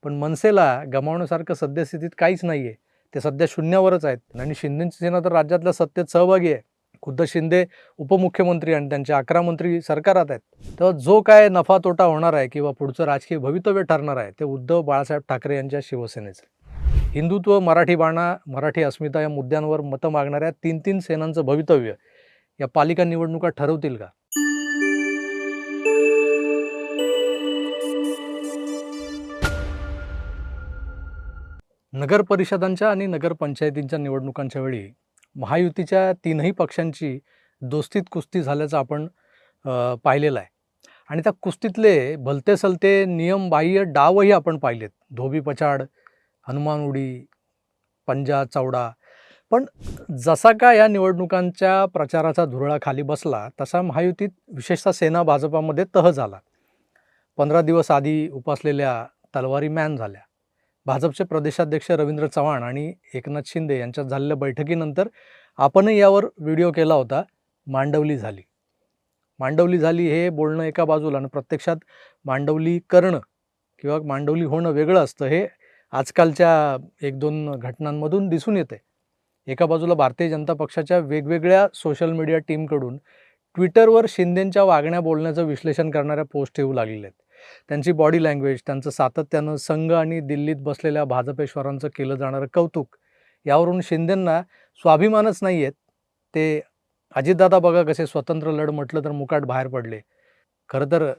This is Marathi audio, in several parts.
पण मनसेला गमावण्यासारखं सद्यस्थितीत काहीच नाही आहे. ते सध्या शून्यावरच आहेत आणि शिंदेची सेना तर राज्यातल्या सत्तेत सहभागी आहे. खुद्द शिंदे उपमुख्यमंत्री आणि त्यांचे 11 मंत्री सरकारात आहेत. तर जो काय नफा तोटा होणार आहे किंवा पुढचं राजकीय भवितव्य ठरणार आहे ते उद्धव बाळासाहेब ठाकरे यांच्या शिवसेनेचं. हिंदुत्व, मराठी बाणा, मराठी अस्मिता या मुद्द्यांवर मतं मागणाऱ्या 3 सेनांचं भवितव्य या पालिका निवडणुका ठरवतील का? नगर परिषदांच्या आणि नगरपंचायतींच्या निवडणुकांच्या वेळी महायुतीच्या 3ही पक्षांची दोस्तीत कुस्ती झाल्याचं आपण पाहिलेलं आहे. आणि त्या कुस्तीतले भलते-सलते नियमबाह्य डावही आपण पाहिलेत. धोबी पछाड, हनुमान उडी, पंजा चवडा. पण जसा का या निवडणुकांच्या प्रचाराचा धुरळा खाली बसला, तसा महायुतीत विशेषतः सेना भाजपामध्ये तह झाला. 15 दिवस आधी उपासलेल्या तलवारी मॅन झाल्या. भाजपचे प्रदेशाध्यक्ष रवींद्र चव्हाण आणि एकनाथ शिंदे यांच्यात झालेल्या बैठकीनंतर आपणही यावर व्हिडिओ केला होता. मांडवली झाली. मांडवली झाली हे बोलणं एका बाजूला आणि प्रत्यक्षात मांडवली करणं किंवा मांडवली होणं वेगळं असतं, हे आजकालच्या 1-2 घटनांमधून दिसून येते. एका बाजूला भारतीय जनता पक्षाच्या वेगवेगळ्या सोशल मीडिया टीमकडून ट्विटरवर शिंदेंच्या वागण्या बोलण्याचं विश्लेषण करणाऱ्या पोस्ट येऊ लागलेल्या आहेत. त्यांची बॉडी लँग्वेज, त्यांचं सातत्यानं संघ आणि दिल्लीत बसलेल्या भाजपेश्वरांचं केलं जाणारं कौतुक, यावरून शिंदेंना स्वाभिमानच नाही आहेत. ते अजितदादा बघा कसे स्वतंत्र लढ म्हटलं तर मुकाट बाहेर पडले. खरं तर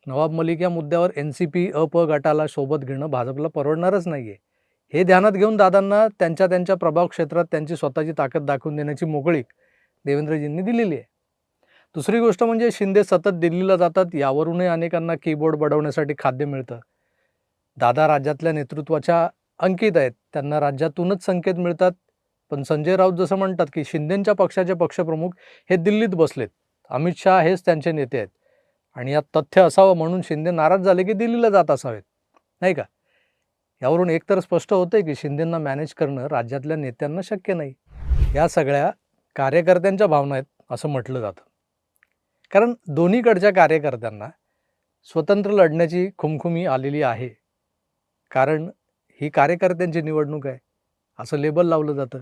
नवाब मलिक या मुद्द्यावर NCP अप गटाला सोबत घेणं भाजपला परवडणारच नाही आहे. हे ध्यानात घेऊन दादांना त्यांच्या प्रभाव क्षेत्रात त्यांची स्वतःची ताकद दाखवून देण्याची मोकळीक देवेंद्रजींनी दिलेली आहे. दुसरी गोष्ट म्हणजे शिंदे सतत दिल्लीला जातात, यावरूनही अनेकांना कीबोर्ड बडवण्यासाठी खाद्य मिळतं. दादा राज्यातल्या नेतृत्वाच्या अंकित आहेत, त्यांना राज्यातूनच संकेत मिळतात. पण संजय राऊत जसं म्हणतात की शिंदेंच्या पक्षाचे पक्षप्रमुख हे दिल्लीत बसलेत, अमित शहा हेच त्यांचे नेते आहेत आणि यात तथ्य असावं म्हणून शिंदे नाराज झाले की दिल्लीला जात असावेत, नाही का? यावरून एकतर स्पष्ट होतंय की शिंदेंना मॅनेज करणं राज्यातल्या नेत्यांना शक्य नाही. या सगळ्या कार्यकर्त्यांच्या भावना आहेत असं म्हटलं जातं. कारण दोन्हीकडच्या कार्यकर्त्यांना स्वतंत्र लढण्याची खुमखुमी आलेली आहे. कारण ही कार्यकर्त्यांची निवडणूक आहे असं लेबल लावलं जातं.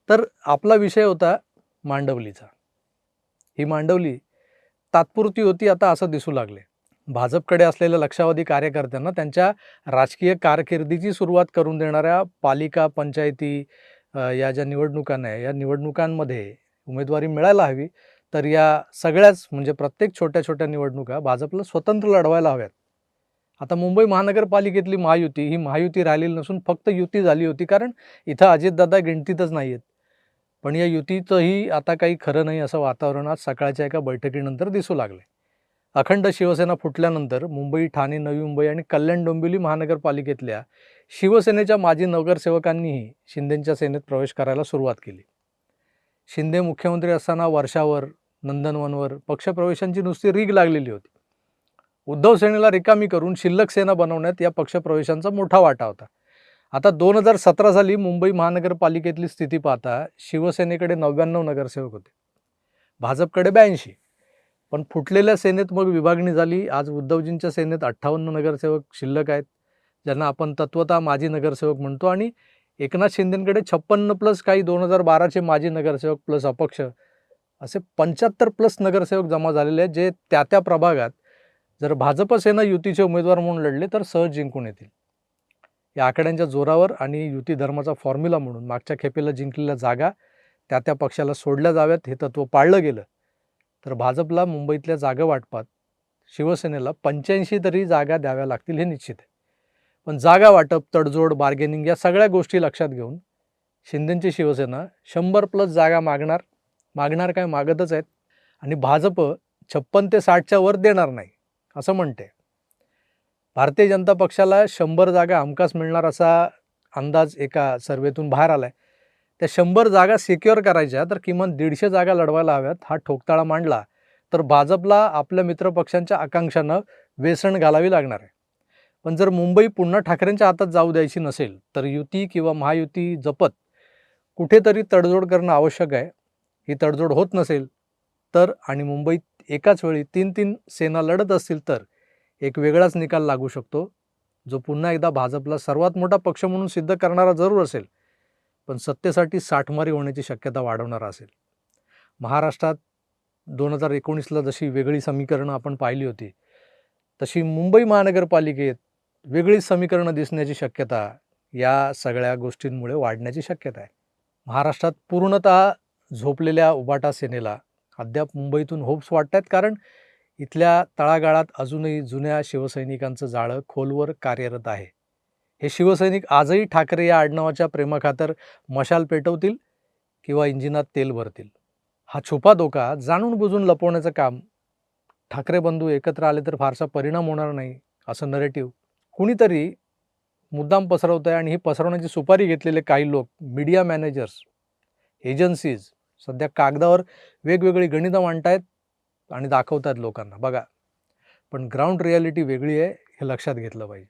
तर आपला विषय होता मांडवलीचा. ही मांडवली तात्पुरती होती आता असं दिसू लागले. भाजपकडे असलेल्या लक्षावधी कार्यकर्त्यांना त्यांच्या राजकीय कारकिर्दीची सुरुवात करून देणाऱ्या पालिका, पंचायती या ज्या निवडणुकांना आहे, या निवडणुकांमध्ये उमेदवारी मिळायला हवी. तर या सगळ्याच म्हणजे प्रत्येक छोट्या-छोट्या निवडणुका भाजपला स्वतंत्र लढवायला हव्यात. आता मुंबई महानगरपालिकेतली महायुती ही महायुती राहिलेली नसून फक्त युती झाली होती, कारण इथं अजितदादा गिणतीतच नाही आहेत. पण या युतीचंही आता काही खरं नाही असं वातावरण आज सकाळच्या एका बैठकीनंतर दिसू लागले. अखंड शिवसेना फुटल्यानंतर मुंबई, ठाणे, नवी मुंबई आणि कल्याण डोंबिवली महानगरपालिकेतल्या शिवसेनेच्या माजी नगरसेवकांनीही शिंदेंच्या सेनेत प्रवेश करायला सुरुवात केली. शिंदे मुख्यमंत्री असताना वर्षावर, नंदनवनवर पक्षप्रवेशांची नुसती रीग लागलेली होती. उद्धव सेनेला रिकामी करून शिल्लक सेना बनवण्यात या पक्षप्रवेशांचा मोठा वाटा होता. आता 2017 साली मुंबई महानगरपालिकेतली स्थिती पाहता शिवसेनेकडे 99 नगरसेवक होते, भाजपकडे 82. पण फुटलेल्या सेनेत मग विभागणी झाली. आज उद्धवजींच्या सेनेत 58 नगरसेवक शिल्लक आहेत, ज्यांना आपण तत्वतः माजी नगरसेवक म्हणतो. आणि एकनाथ शिंदेंकडे 56 प्लस काही 2012चे माजी नगरसेवक प्लस अपक्ष असे 75 प्लस नगरसेवक जमा झालेले आहेत, जे त्या प्रभागात जर भाजप सेना युतीचे उमेदवार म्हणून लढले तर सहज जिंकून येतील. या आकड्यांच्या जोरावर आणि युती धर्माचा फॉर्म्युला म्हणून मागच्या खेपेला जिंकलेल्या जागा त्या पक्षाला सोडल्या जाव्यात हे तत्व पाळलं गेलं तर भाजपला मुंबईतल्या जागा वाटपात शिवसेनेला 85 तरी जागा द्याव्या लागतील हे निश्चित आहे. पण जागा वाटप, तडजोड, बार्गेनिंग या सगळ्या गोष्टी लक्षात घेऊन शिंदेंची शिवसेना 100 प्लस जागा मागणार काय मागतच आहेत. आणि भाजप 56 ते 60च्या वर देणार नाही असं म्हणते. भारतीय जनता पक्षाला 100 जागा हमखास मिळणार असा अंदाज एका सर्वेतून बाहेर आलाय. त्या 100 जागा सिक्युअर करायच्या तर किमान 150 जागा लढवायला हव्यात. हा ठोकताळा मांडला तर भाजपला आपल्या मित्रपक्षांच्या आकांक्षांना वेसण घालावी लागणार आहे. पण जर मुंबई पुन्हा ठाकरेंच्या हातात जाऊ द्यायची नसेल तर युती किंवा महायुती जपत कुठेतरी तडजोड करणं आवश्यक आहे. ही तडजोड होत नसेल तर आणि मुंबईत एकाच वेळी 3 सेना लढत असतील तर एक वेगळाच निकाल लागू शकतो. जो पुन्हा एकदा भाजपला सर्वात मोठा पक्ष म्हणून सिद्ध करणारा जरूर असेल, पण सत्तेसाठी साठमारी होण्याची शक्यता वाढवणारा असेल. महाराष्ट्रात 2019ला जशी वेगळी समीकरणं आपण पाहिली होती, तशी मुंबई महानगरपालिकेत वेगळी समीकरणं दिसण्याची शक्यता या सगळ्या गोष्टींमुळे वाढण्याची शक्यता आहे. महाराष्ट्रात पूर्णतः झोपलेल्या उबाटा सेनेला अद्याप मुंबईतून होप्स वाटत आहेत, कारण इथल्या तळागाळात अजूनही जुन्या शिवसैनिकांचं जाळं खोलवर कार्यरत आहे. हे शिवसैनिक आजही ठाकरे या आडनावाच्या प्रेमाखातर मशाल पेटवतील किंवा इंजिनात तेल भरतील. हा छुपा धोका जाणून बुजून लपवण्याचं काम ठाकरे बंधू एकत्र आले तर फारसा परिणाम होणार नाही, असं नरेटिव्ह कुणीतरी मुद्दाम पसरवत आहे. आणि ही पसरवण्याची सुपारी घेतलेले काही लोक, मीडिया मॅनेजर्स, एजन्सीज सध्या कागदावर वेगवेगळी गणितं मांडतायत आणि दाखवतात लोकांना, बघा. पण ग्राउंड रियालिटी वेगळी आहे, हे लक्षात घेतलं पाहिजे.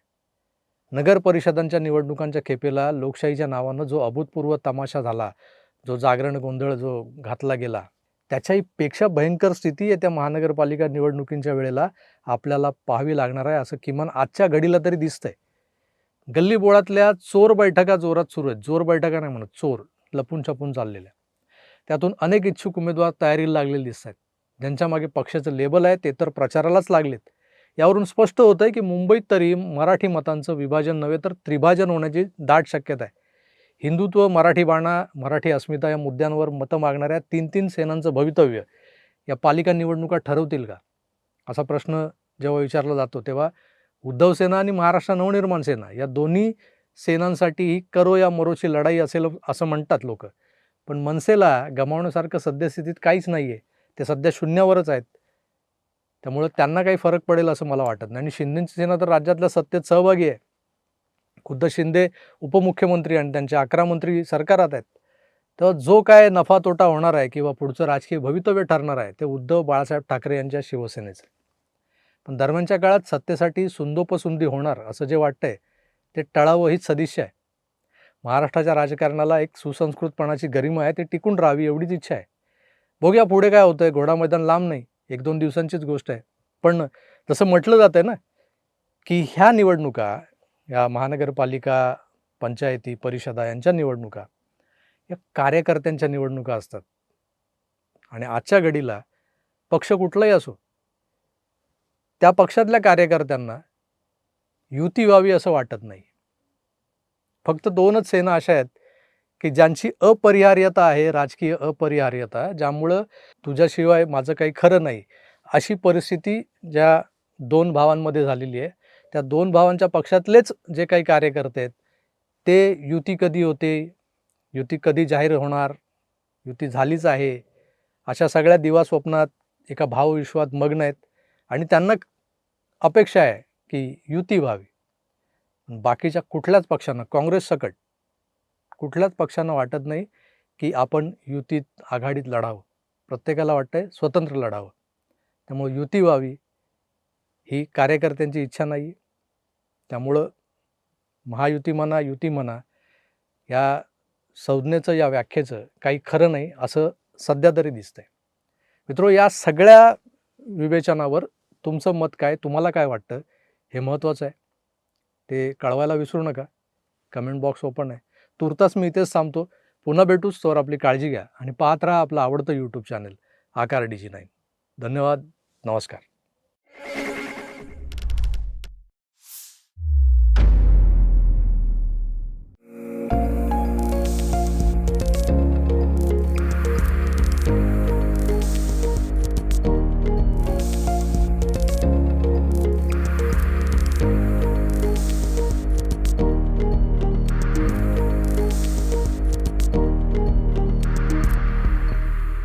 नगर परिषदांच्या निवडणुकांच्या खेपेला लोकशाहीच्या नावानं जो अभूतपूर्व तमाशा झाला, जो जागरण गोंधळ जो घातला गेला, त्याच्याही पेक्षा भयंकर स्थिती येत्या महानगरपालिका निवडणुकींच्या वेळेला आपल्याला पाहावी लागणार आहे, असं किमान आजच्या घडीला तरी दिसतंय. गल्लीबोळातल्या चोर बैठका जोरात सुरू आहेत. जोर बैठका नाही म्हणत, चोर लपून छपून चाललेल्या. त्यातून अनेक इच्छुक उमेदवार तयारीला लागलेले दिसत आहेत. ज्यांच्या मागे पक्षाचं लेबल आहे ते तर प्रचारालाच लागलेत. यावरून स्पष्ट होतं आहे की मुंबईत तरी मराठी मतांचं विभाजन नव्हे तर त्रिभाजन होण्याची दाट शक्यता आहे. हिंदुत्व, मराठी बाणा, मराठी अस्मिता या मुद्द्यांवर मतं मागणाऱ्या 3-3 सेनांचं भवितव्य या पालिका निवडणुका ठरवतील का, असा प्रश्न जेव्हा विचारला जातो, तेव्हा उद्धव सेना आणि महाराष्ट्र नवनिर्माण सेना या दोन्ही सेनांसाठी ही करो या मरोची लढाई असेल असं म्हणतात लोक. पण मनसेला गमावण्यासारखं सद्यस्थितीत काहीच नाही आहे. ते सध्या शून्यावरच आहेत. त्यामुळे त्यांना काही फरक पडेल असं मला वाटत नाही. आणि शिंदेची सेना तर राज्यातल्या सत्तेत सहभागी आहे. खुद्द शिंदे उपमुख्यमंत्री आणि त्यांचे 11 मंत्री सरकारात आहेत. तर जो काय नफा तोटा होणार आहे किंवा पुढचं राजकीय भवितव्य ठरणार आहे ते उद्धव बाळासाहेब ठाकरे यांच्या शिवसेनेचं. पण दरम्यानच्या काळात सत्तेसाठी सुंदोपसुंदी होणार असं जे वाटतंय ते टळावं हीच सदिच्छा आहे. महाराष्ट्राच्या राजकारणाला एक सुसंस्कृतपणाची गरिमा आहे, ती टिकून राहावी एवढीच इच्छा आहे. बघूया पुढे काय होतंय. घोडा मैदान लांब नाही, 1-2 दिवसांचीच गोष्ट आहे. पण जसं म्हटलं जातंय ना, की ह्या निवडणुका, या महानगरपालिका, पंचायती, परिषदा यांच्या निवडणुका या कार्यकर्त्यांच्या निवडणुका असतात. आणि आजच्या घडीला पक्ष कुठलाही असो, त्या पक्षातल्या कार्यकर्त्यांना युती व्हावी असं वाटत नाही. फक्त 2च सेना अशा आहेत की ज्यांची अपरिहार्यता आहे, राजकीय अपरिहार्यता, ज्यामुळं तुझ्याशिवाय माझं काही खरं नाही, अशी परिस्थिती ज्या 2 भावांमध्ये झालेली आहे. त्या 2 भावांच्या पक्षातलेच जे काही कार्यकर्ते आहेत ते युती कधी होते, युती कधी जाहीर होणार, युती झालीच आहे, अशा सगळ्या दिवास्वप्नात, एका भावविश्वात मग्न आहेत. आणि त्यांना अपेक्षा आहे की युती व्हावी. बाकीच्या कुठल्याच पक्षांना, काँग्रेस सकट कुठल्याच पक्षांना वाटत नाही की आपण युतीत, आघाडीत लढावं. प्रत्येकाला वाटतंय स्वतंत्र लढावं. त्यामुळे युती व्हावी ही कार्यकर्त्यांची इच्छा नाही. त्यामुळं महायुती म्हणा, युती म्हणा, या संज्ञेचं, या व्याख्येचं काही खरं नाही असं सध्या तरी दिसतंय. मित्रो, या सगळ्या विवेचनावर तुमचं मत काय, तुम्हाला काय वाटतं हे महत्त्वाचं आहे. ते कळवायला विसरू नका. कमेंट बॉक्स ओपन आहे. तुर्तास मी इथेच थांबतो. पुन्हा भेटूच. तोवर आपली काळजी घ्या आणि पाहत राहा आपलं आवडतं यूट्यूब चॅनल आकार DG9. धन्यवाद. नमस्कार.